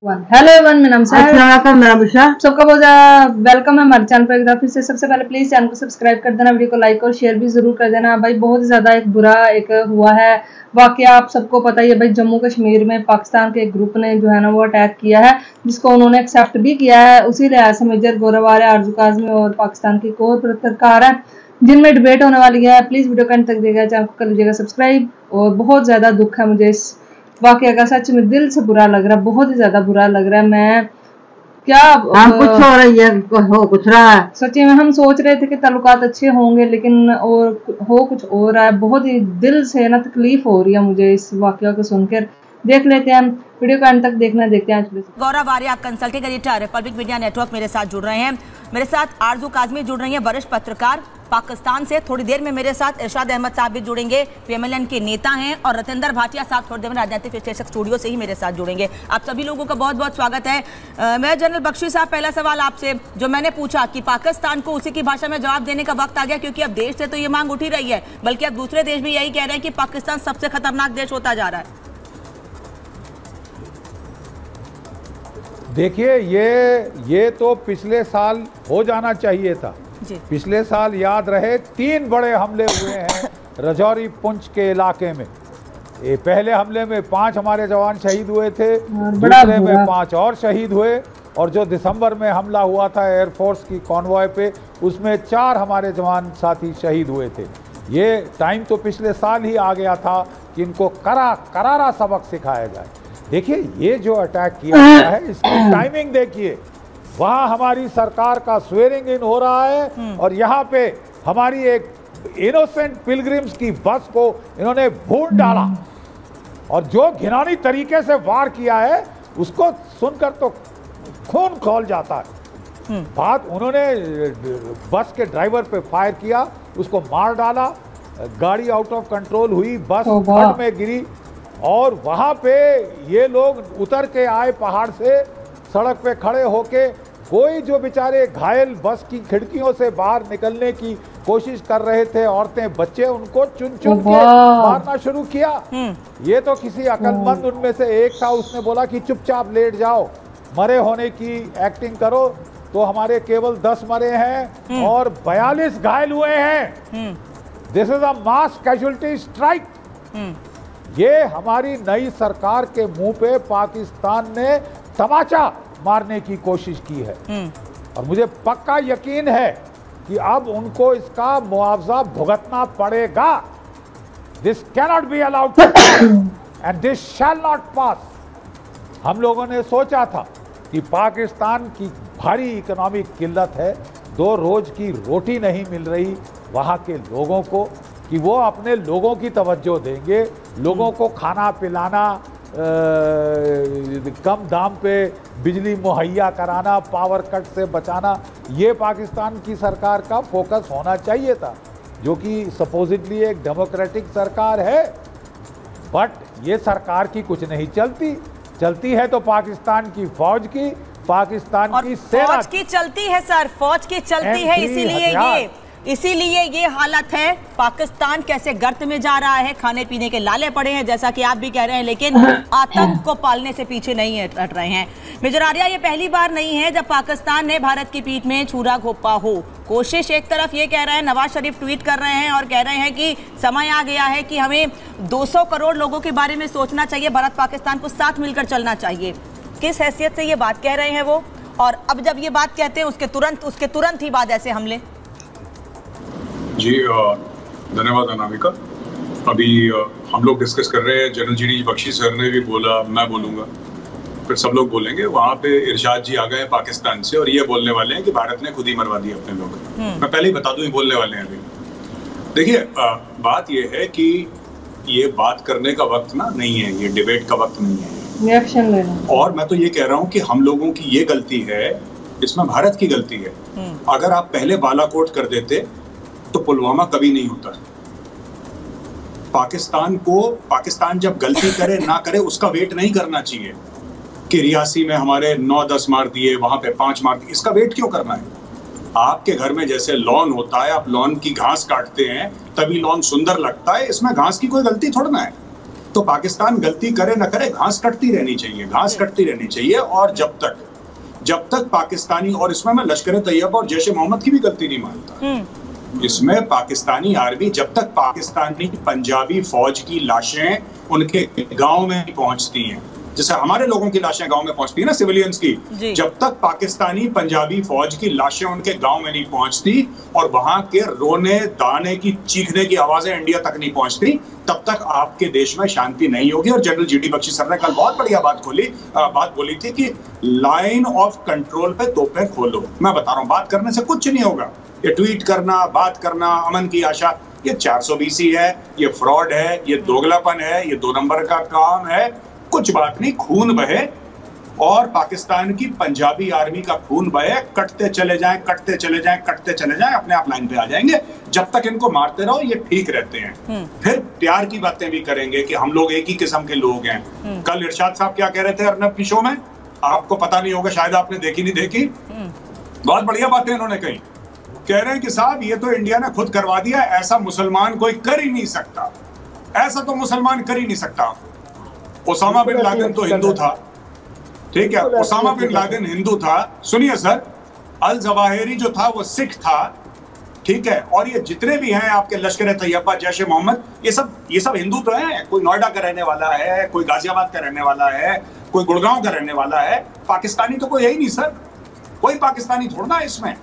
Hello everyone, मेरा नाम सबका बहुत वेलकम है हमारे चैनल पर। एक बार फिर से सबसे पहले प्लीज चैनल को सब्सक्राइब कर देना, वीडियो को लाइक और शेयर भी जरूर कर देना। भाई बहुत ज्यादा एक बुरा हुआ है वाकया, आप सबको पता ही है भाई। जम्मू कश्मीर में पाकिस्तान के एक ग्रुप ने जो है ना वो अटैक किया है, जिसको उन्होंने एक्सेप्ट भी किया है। उसी लिहाज से मेजर गौरव आर्य, आरजू काजमी और पाकिस्तान की एक और पत्रकार है जिनमें डिबेट होने वाली है। प्लीज वीडियो को अंत तक देखिएगा, चैनल को कर लीजिएगा सब्सक्राइब। और बहुत ज्यादा दुख है मुझे इस वाकया का, सच में दिल से बुरा लग रहा है, बहुत ही ज्यादा बुरा लग रहा है। मैं क्या कुछ हो रही है, हो कुछ रहा है। सच्ची में हम सोच रहे थे कि ताल्लुकात अच्छे होंगे, लेकिन और हो कुछ और रहा है। बहुत ही दिल से ना तकलीफ हो रही है मुझे इस वाकया को सुनकर। देख लेते हैं हम वीडियो का अंत तक देखना, देखते हैं। Gaurav Arya consulting editor, Republic media network मेरे साथ जुड़ रहे हैं। मेरे साथ आरजू काजमी जुड़ रही हैं, वरिष्ठ पत्रकार पाकिस्तान से। थोड़ी देर में मेरे साथ इरशाद अहमद साहब भी जुड़ेंगे, पीएमएलएन के नेता हैं। और रतेंद्र भाटिया साहब थोड़ी देर में राजनीतिक विश्लेषक स्टूडियो से ही मेरे साथ जुड़ेंगे। आप सभी लोगों का बहुत बहुत स्वागत है। मैं जनरल बख्शी साहब, पहला सवाल आपसे जो मैंने पूछा कि पाकिस्तान को उसी की भाषा में जवाब देने का वक्त आ गया, क्योंकि अब देश से तो ये मांग उठ ही रही है, बल्कि अब दूसरे देश भी यही कह रहे हैं कि पाकिस्तान सबसे खतरनाक देश होता जा रहा है। देखिए, ये तो पिछले साल हो जाना चाहिए था। पिछले साल याद रहे 3 बड़े हमले हुए हैं रजौरी पुंछ के इलाके में। ये पहले हमले में 5 हमारे जवान शहीद हुए थे, दूसरे में 5 और शहीद हुए, और जो दिसंबर में हमला हुआ था एयरफोर्स की कॉन्वॉय पे, उसमें 4 हमारे जवान साथी शहीद हुए थे। ये टाइम तो पिछले साल ही आ गया था कि इनको करारा सबक सिखाया जाए। देखिए, ये जो अटैक किया गया है इसकी टाइमिंग देखिए। वहाँ हमारी सरकार का स्वेरिंग इन हो रहा है और यहाँ पे हमारी एक इनोसेंट पिलग्रिम्स की बस को इन्होंने भून डाला, और जो घिनौनी तरीके से वार किया है उसको सुनकर तो खून खौल जाता है। बात, उन्होंने बस के ड्राइवर पे फायर किया, उसको मार डाला, गाड़ी आउट ऑफ कंट्रोल हुई, बस खड्ड में गिरी, और वहाँ पे ये लोग उतर के आए पहाड़ से, सड़क पे खड़े होके कोई जो बेचारे घायल बस की खिड़कियों से बाहर निकलने की कोशिश कर रहे थे, औरतें बच्चे, उनको चुन चुन के मारना शुरू किया। ये तो किसी अक्लमंद उनमें से एक था, उसने बोला कि चुपचाप लेट जाओ, मरे होने की एक्टिंग करो। तो हमारे केवल 10 मरे हैं और 42 घायल हुए हैं। This is a mass casualty strike. ये हमारी नई सरकार के मुंह पे पाकिस्तान ने तमाचा मारने की कोशिश की है, और मुझे पक्का यकीन है कि अब उनको इसका मुआवजा भुगतना पड़ेगा। This cannot be allowed and this shall not pass. हम लोगों ने सोचा था कि पाकिस्तान की भारी इकोनॉमिक किल्लत है, 2 रोज की रोटी नहीं मिल रही वहाँ के लोगों को, कि वो अपने लोगों की तवज्जो देंगे, लोगों को खाना पिलाना, कम दाम पे बिजली मुहैया कराना, पावर कट से बचाना, ये पाकिस्तान की सरकार का फोकस होना चाहिए था, जो कि सपोजिटली एक डेमोक्रेटिक सरकार है। बट ये सरकार की कुछ नहीं चलती है तो पाकिस्तान की फौज की, पाकिस्तान की सेना फौज की चलती है सर, फौज की चलती है। इसीलिए ये हालत है। पाकिस्तान कैसे गर्त में जा रहा है, खाने पीने के लाले पड़े हैं, जैसा कि आप भी कह रहे हैं, लेकिन आतंक को पालने से पीछे नहीं हट रहे हैं। मेजर आर्या, ये पहली बार नहीं है जब पाकिस्तान ने भारत की पीठ में छुरा घोंपा हो। कोशिश एक तरफ ये कह रहे हैं, नवाज शरीफ ट्वीट कर रहे हैं और कह रहे हैं कि समय आ गया है कि हमें 200 करोड़ लोगों के बारे में सोचना चाहिए, भारत पाकिस्तान को साथ मिलकर चलना चाहिए। किस हैसियत से ये बात कह रहे हैं वो? और अब जब ये बात कहते हैं उसके तुरंत ही बाद ऐसे हमले। जी धन्यवाद अनामिका। अभी हम लोग डिस्कस कर रहे हैं, जनरल जी बख्शी सर ने भी बोला, मैं बोलूँगा, फिर सब लोग बोलेंगे। वहाँ पे इरशाद जी आ गए पाकिस्तान से और ये बोलने वाले हैं कि भारत ने खुद ही मरवा दिए अपने लोग। मैं पहले ही बता दूं, ये बोलने वाले हैं अभी। देखिए, बात ये है कि ये बात करने का वक्त ना नहीं है, ये डिबेट का वक्त नहीं है, रिएक्शन लेना। और मैं तो ये कह रहा हूँ कि हम लोगों की ये गलती है, इसमें भारत की गलती है। अगर आप पहले बालाकोट कर देते तो पुलवामा कभी नहीं होता। पाकिस्तान जब गलती करे ना करे उसका वेट नहीं करना चाहिए कि रियासी में हमारे 9-10 मार दिए, वहां पे 5 मार दिए। इसका वेट क्यों करना है? आपके घर में जैसे लॉन होता है, आप लॉन की घास काटते हैं तभी लॉन सुंदर लगता है, इसमें घास की कोई गलती थोड़ा ना है। तो पाकिस्तान गलती करे न करे, घास कटती रहनी चाहिए, घास कटती रहनी चाहिए। और जब तक पाकिस्तानी, और इसमें मैं लश्कर तैयबा और जैश ए मोहम्मद की भी गलती नहीं मानता, इसमें पाकिस्तानी आर्मी, जब तक पाकिस्तानी पंजाबी फौज की लाशें उनके गांव में पहुंचती हैं, जैसे हमारे लोगों की लाशें गांव में पहुंचती है ना, सिविलियंस की, जब तक पाकिस्तानी पंजाबी फौज की लाशें उनके गांव में नहीं पहुंचती और वहां के रोने दाने की चीखने की आवाजें इंडिया तक नहीं पहुंचती, तब तक आपके देश में शांति नहीं होगी। और जनरल जीडी बख्शी सर ने कल बहुत बढ़िया बात बोली थी कि लाइन ऑफ कंट्रोल पे तोपें खोलो। मैं बता रहा हूं, बात करने से कुछ नहीं होगा। ये ट्वीट करना, बात करना, अमन की आशा, ये 420 है, ये फ्रॉड है, ये दोगलापन है, ये 2 नंबर का काम है। कुछ बात नहीं, खून बहे और पाकिस्तान की पंजाबी आर्मी का खून बहे, कटते चले जाएं, कटते चले जाएं, कटते चले जाएं, अपने आप लाइन पे आ जाएंगे। जब तक इनको मारते रहो ये ठीक रहते हैं। फिर प्यार की बातें भी करेंगे कि हम लोग एक ही किस्म के लोग हैं। कल इरशाद साहब क्या कह रहे थे अर्नब की शो में, आपको पता नहीं होगा, शायद आपने देखी नहीं देखी, बहुत बढ़िया बातें इन्होंने कही। कह रहे हैं कि साहब ये तो इंडिया ने खुद करवा दिया, ऐसा मुसलमान कोई कर ही नहीं सकता, ऐसा तो मुसलमान कर ही नहीं सकता। ओसामा बिन लादेन तो हिंदू था, ठीक है, ओसामा बिन लादेन हिंदू था। सुनिए सर, अल जवाहिरी जो था वो सिख था, ठीक है, और ये जितने भी हैं आपके लश्कर तैयबा, जैश ए मोहम्मद, ये सब हिंदू तो हैं। कोई नोएडा का रहने वाला है, कोई गाजियाबाद का रहने वाला है, कोई गुड़गांव का रहने वाला है। पाकिस्तानी तो कोई है ही नहीं सर, कोई पाकिस्तानी थोड़ा इसमें।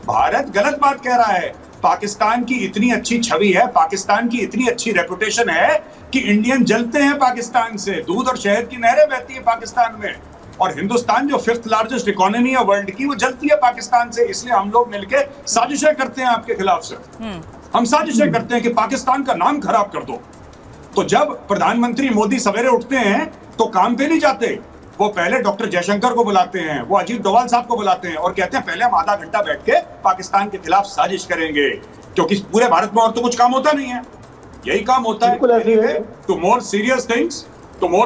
भारत गलत बात कह रहा है। पाकिस्तान की इतनी अच्छी छवि है, पाकिस्तान की इतनी अच्छी रेपुटेशन है कि इंडियन जलते हैं पाकिस्तान से, दूध और शहद की नहरें बहती है पाकिस्तान में। और हिंदुस्तान जो 5th लार्जेस्ट इकोनॉमी है वर्ल्ड की, वो जलती है पाकिस्तान से। इसलिए हम लोग मिलकर साजिशें करते हैं आपके खिलाफ सर। हम साजिशें करते हैं कि पाकिस्तान का नाम खराब कर दो। तो जब प्रधानमंत्री मोदी सवेरे उठते हैं तो काम पे नहीं जाते, वो पहले डॉक्टर जयशंकर को बुलाते हैं, वो अजीत डोभाल साहब को बुलाते हैं और कहते हैं पहले हम आधा घंटा बैठ के पाकिस्तान के खिलाफ साजिश करेंगे, क्योंकि पूरे भारत में और तो कुछ काम होता नहीं है, यही काम होता है। तो मोर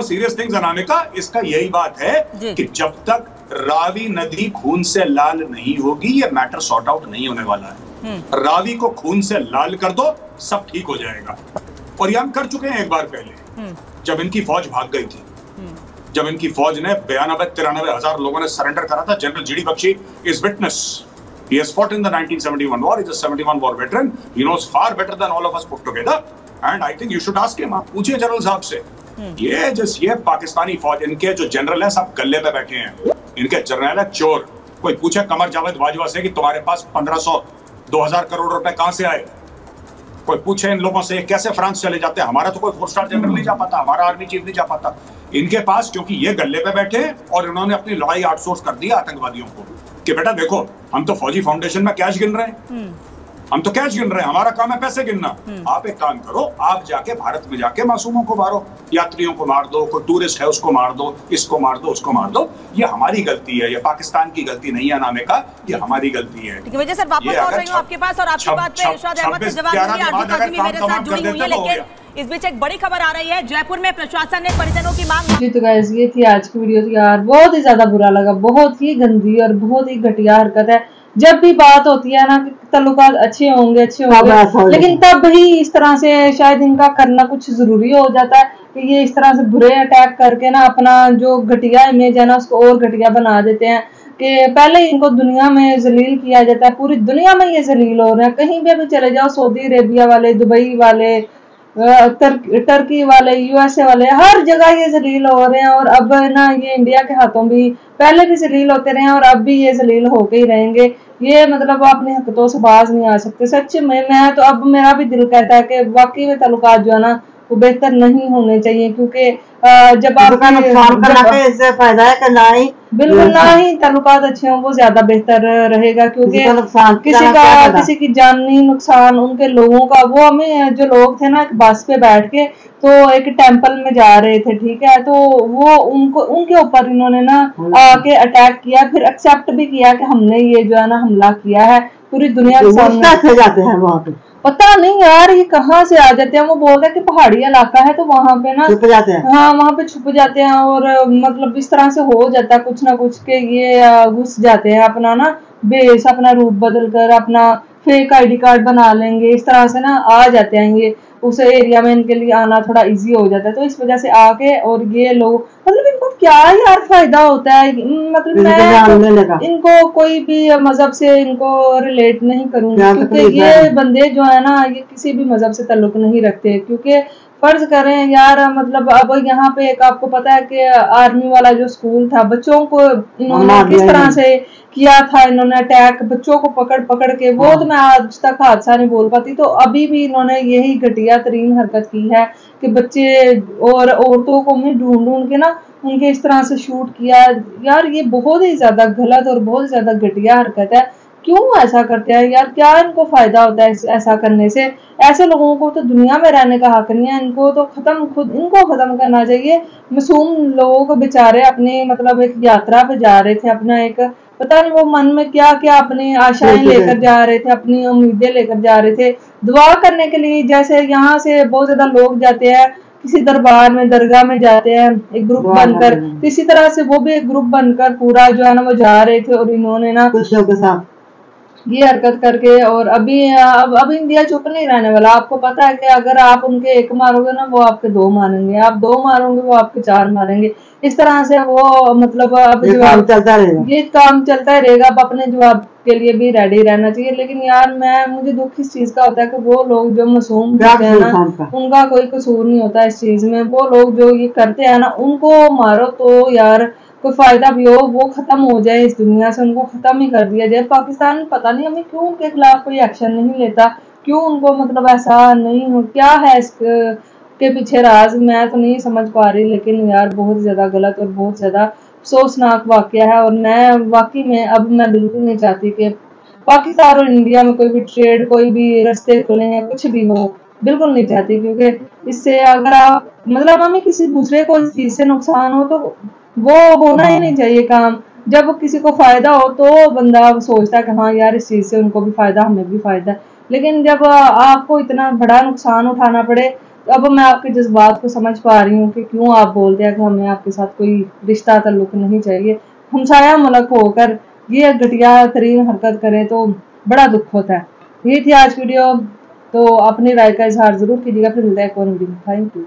सीरियस थिंग्स अनामिका, इसका यही बात है कि जब तक रावी नदी खून से लाल नहीं होगी ये मैटर सॉर्ट आउट नहीं होने वाला है। रावी को खून से लाल कर दो, सब ठीक हो जाएगा। और ये हम कर चुके हैं एक बार पहले, जब इनकी फौज भाग गई थी, जब इनकी फौज ने 92-93 हजार लोगों ने सरेंडर करा था। General GD Bakshi is witness, he has fought in the 1971 war, he's a 71 war veteran, he knows far better than all of us put together, and I think you should ask him। आप पूछिए general साहब से। ये पाकिस्तानी फौज, इनके जो general हैं सब गले पे बैठे हैं, इनके जनरल है चोर। कोई पूछे कमर जावेद बाजवा से कि तुम्हारे पास 1500-2000 करोड़ रुपए कहां से आए, कोई पूछे इन लोगों से कैसे फ्रांस चले जाते हैं, हमारा तो कोई 4 स्टार जनरल नहीं जा पाता, हमारा आर्मी चीफ नहीं जा पाता। इनके पास, क्योंकि ये गले पे बैठे और इन्होंने अपनी लड़ाई आउटसोर्स कर दी आतंकवादियों को कि बेटा देखो हम तो फौजी फाउंडेशन में कैश गिन रहे हैं, हम तो कैश गिन रहे हैं, हमारा काम है पैसे गिनना। आप एक काम करो, आप जाके भारत में जाके मासूमों को मारो, यात्रियों को मार दो, कोई टूरिस्ट है उसको मार दो, इसको मार दो, उसको मार दो। ये हमारी गलती है, ये पाकिस्तान की गलती नहीं है नामे का, ये हमारी गलती है। वजह सर वापस लौट रही हूं आपके पास और आपकी बात पे इरशाद अहमद से जवाब दूंगी। आरजू काज़मी मेरे साथ जुड़ी हुई है, लेकिन इस बीच एक बड़ी खबर आ रही है, जयपुर में प्रशासन ने परिजनों की मांग। जी तो गाइस ये थी आज की वीडियो। यार बहुत ही ज्यादा बुरा लगा, बहुत ही गंदी और बहुत ही घटिया हरकत है। जब भी बात होती है ना कि ताल्लुकात अच्छे होंगे, लेकिन तब भी इस तरह से शायद इनका करना कुछ जरूरी हो जाता है कि ये इस तरह से बुरे अटैक करके ना अपना जो घटिया इमेज है ना उसको और घटिया बना देते हैं। कि पहले इनको दुनिया में जलील किया जाता है, पूरी दुनिया में ये जलील हो रहे हैं। कहीं भी चले जाओ, सऊदी अरेबिया वाले, दुबई वाले, टर्की वाले, यूएसए वाले, हर जगह ये जलील हो रहे हैं। और अब ना ये इंडिया के हाथों भी पहले भी जलील होते रहे और अब भी ये जलील होके ही रहेंगे। ये मतलब अपने हरकतों से बाज नहीं आ सकते। सच में मैं तो अब मेरा भी दिल कहता है कि वाकई में ताल्लुकात जो है ना वो बेहतर नहीं होने चाहिए, क्योंकि जब आप इससे फायदा है कि ना ही बिल्कुल ना ही ताल्लुकात अच्छे हों वो ज्यादा बेहतर रहेगा, क्योंकि किसी की जानी नुकसान उनके लोगों का। वो हमें जो लोग थे ना एक बस पे बैठ के तो एक टेंपल में जा रहे थे, ठीक है, तो वो उनके ऊपर इन्होंने ना आके अटैक किया, फिर एक्सेप्ट भी किया कि हमने ये जो है ना हमला किया है पूरी दुनिया के सामने। जाते हैं वहाँ पे पता नहीं यार ये कहाँ से आ जाते हैं। वो बोल रहे हैं कि पहाड़ी इलाका है तो वहां पे ना छुप जाते हैं, हाँ वहां पे छुप जाते हैं। और मतलब इस तरह से हो जाता है कुछ ना कुछ के ये घुस जाते हैं, अपना ना बेस, अपना रूप बदल कर अपना फेक आईडी कार्ड बना लेंगे, इस तरह से ना आ जाते हैं ये। उस एरिया में इनके लिए आना थोड़ा इजी हो जाता है। तो इस वजह से आके और ये लोग मतलब इनको क्या यार फायदा होता है, मतलब मैं इनको कोई भी मजहब से इनको रिलेट नहीं करूंगी, क्योंकि ये बंदे जो है ना ये किसी भी मजहब से ताल्लुक नहीं रखते। क्योंकि फर्ज करें यार, मतलब अब यहाँ पे एक आपको पता है कि आर्मी वाला जो स्कूल था, बच्चों को इन्होंने किस तरह से किया था, इन्होंने अटैक बच्चों को पकड़ पकड़ के, वो तो मैं आज तक हादसा नहीं बोल पाती। तो अभी भी इन्होंने यही घटिया तरीन हरकत की है कि बच्चे और औरतों को भी ढूंढ ढूंढ के ना उनके इस तरह से शूट किया। यार ये बहुत ही ज्यादा गलत और बहुत ज्यादा घटिया हरकत है। क्यों ऐसा करते हैं यार, क्या इनको फायदा होता है ऐसा करने से? ऐसे लोगों को तो दुनिया में रहने का हक नहीं है, इनको तो इनको खत्म करना चाहिए। मासूम लोगों को बेचारे अपने मतलब एक यात्रा पे जा रहे थे, अपना एक पता नहीं वो मन में क्या क्या अपनी आशाएं लेकर जा रहे थे, अपनी उम्मीदें लेकर जा रहे थे दुआ करने के लिए। जैसे यहाँ से बहुत ज्यादा लोग जाते हैं किसी दरबार में, दरगाह में जाते हैं एक ग्रुप बनकर, इसी तरह से वो भी एक ग्रुप बनकर पूरा जो है ना वो जा रहे थे, और इन्होंने ना ये हरकत करके। और अब इंडिया चुप नहीं रहने वाला। आपको पता है कि अगर आप उनके एक मारोगे ना वो आपके दो मारेंगे, आप दो मारोगे वो आपके चार मारेंगे। इस तरह से वो मतलब अब जवाब चलता रहेगा, ये काम चलता ही रहेगा। अब अपने जवाब के लिए भी रेडी रहना चाहिए। लेकिन यार मुझे दुख इस चीज का होता है कि वो लोग जो मासूम होते हैं ना उनका कोई कसूर नहीं होता इस चीज में। वो लोग जो ये करते हैं ना उनको मारो तो यार कोई फायदा भी हो, वो खत्म हो जाए इस दुनिया से, उनको खत्म ही कर दिया जाए। पाकिस्तान पता नहीं हमें क्यों उनके खिलाफ कोई एक्शन नहीं लेता, क्यों उनको मतलब ऐसा नहीं हो, क्या है इसके पीछे राज, मैं तो नहीं समझ पा रही। लेकिन यार बहुत ज्यादा गलत और बहुत ज्यादा अफसोसनाक वाकया है। और मैं वाकई में अब मैं बिल्कुल नहीं चाहती कि पाकिस्तान और इंडिया में कोई भी ट्रेड, कोई भी रास्ते खुले हैं, कुछ भी हो, बिल्कुल नहीं चाहती। क्योंकि इससे अगर आप मतलब हमें किसी दूसरे को इस चीज से नुकसान हो तो वो होना ही नहीं चाहिए काम। जब किसी को फायदा हो तो बंदा सोचता है कि हाँ यार इस चीज से उनको भी फायदा, हमें भी फायदा। लेकिन जब आपको इतना बड़ा नुकसान उठाना पड़े, तो अब मैं आपके जज्बात को समझ पा रही हूँ कि क्यों आप बोलते हैं कि हमें आपके साथ कोई रिश्ता ताल्लुक नहीं चाहिए। हमसाया मुल्क होकर ये घटिया तरीन हरकत करे तो बड़ा दुख होता है। ये थी आज वीडियो, तो अपनी राय का इजहार जरूर कीजिएगा। फिर मिलता है एक और वीडियो। Thank you.